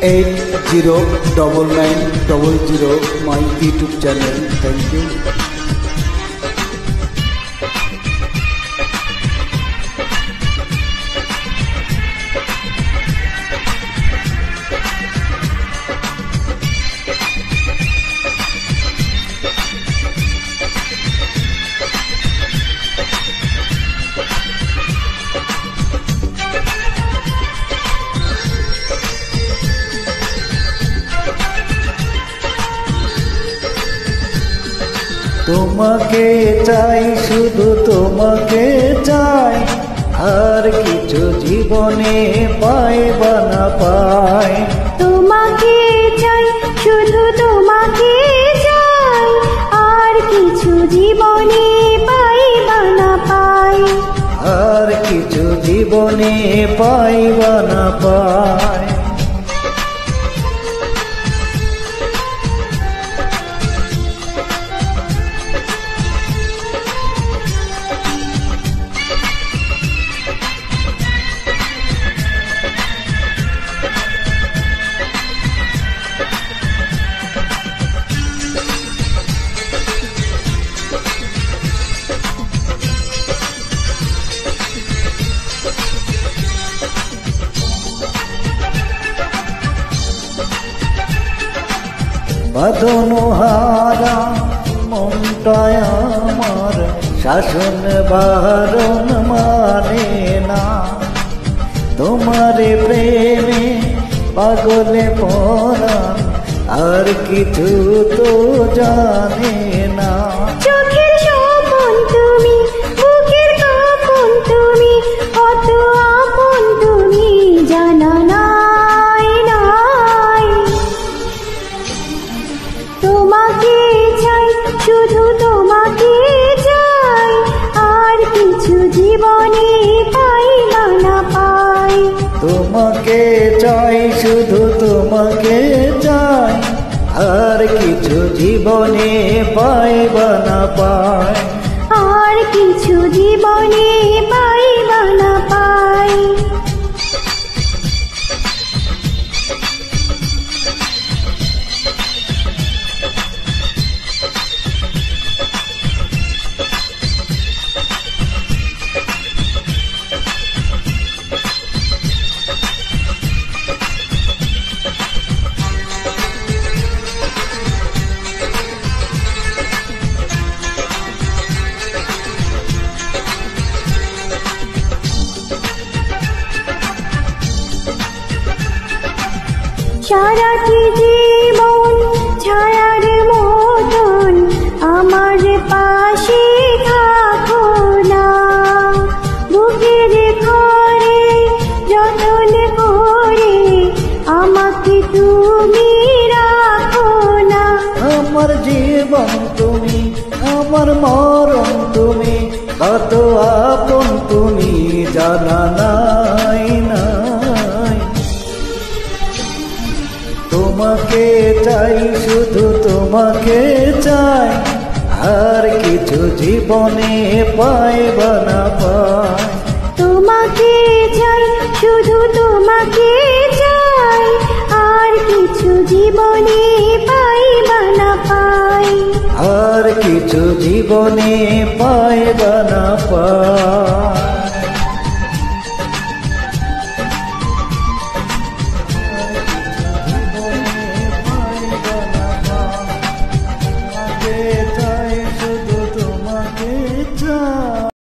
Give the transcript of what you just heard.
809900 my YouTube channel. Thank you. তোমাকে চাই, শুধু তোমাকে চাই, আর কিছু জীবনে পাই বা না পাই। তোমাকে চাই, শুধু তোমাকে চাই, আর কিছু জীবনে পাই বা না পাই। আর কিছু জীবনে পাই বা না পাই। বাঁধনো হারা মনটায় আমার শাসন বারণ মানে না। তোমারে প্রেমে পাগলে পরাণ, আর কিছু তো জানে না। চোখের স্বপন তুমি, বুকের কাঁপন তুমি, কত আপন তুমি জানা নাই নাই। তোমাকে চাই, শুধু তোমাকে চাই, আর কিছু জীবনে পাই বা না পাই। তোমাকে চাই, শুধু তোমাকে চাই, আর কিছু জীবনে পাই বা না পাই। আর কিছু জীবনে পাই বা না পাই। সারাটি জীবন ছায়ার মতন আমার পাশে থাকো না। বুকের ঘরে যতন করে আমাকে তুমি রাখো না। আমার জীবন তুমি, আমার মরণ তুমি, কত আপন তুমি জানা নাই নাই। তোমাকে চাই, শুধু তোমাকে চাই, আর কিছু জীবনে পাই বা না পাই। তোমাকে চাই, শুধু তোমাকে চাই, আর কিছু জীবনে পাই বা না পাই। আর কিছু জীবনে পাই বা না পাই।